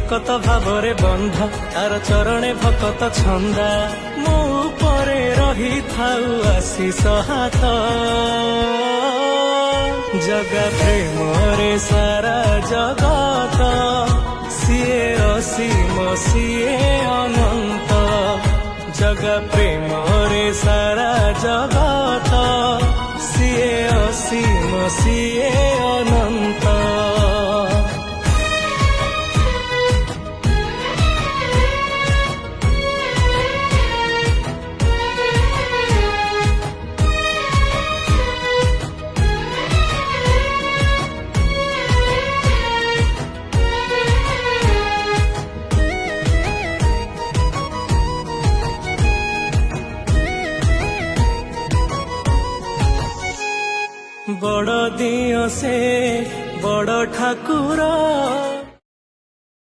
भकत भावरे बंधा तार चरणे भकत छंदा मो उपरे रही थाउ आशीष हाथ जगा प्रेम रे सारा जगत सीए असीम सीए अनंत जगा प्रेम रे सारा जगत सीए असीम सीए अनंत। बड़ दियो से बड़ ठाकुर